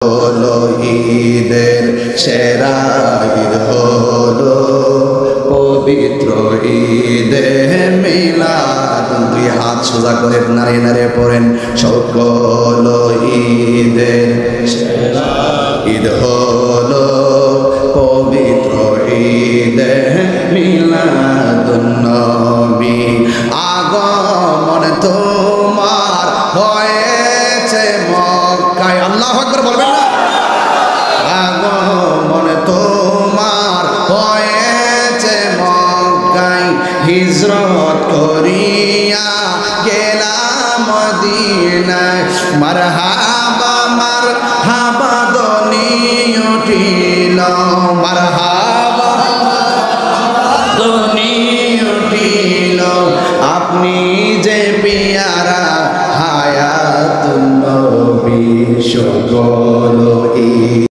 হলো ঈদের সেরা ঈদ হলো পবিত্র ঈদে মিলাদ। দুই হাত সোজা করে নাড়িয়ে নাড়িয়ে পড়েন, সকল ঈদের সেরা ঈদ হলো পবিত্র ঈদে মিলাদুন নবী। আগমন তোমার হয়েছে মক্কায়, আল্লাহু আকবার বলবেন না? আগমন তোমার হয়েছে মক্কায়, হিজরত করিয়া গেলাম মদিনায়। মারহাবা মারহাবা ধ্বনি উঠিল, মারহাবা ধ্বনি উঠিল, আপনি যে পিয়ারা হায়াতুন নবী সকল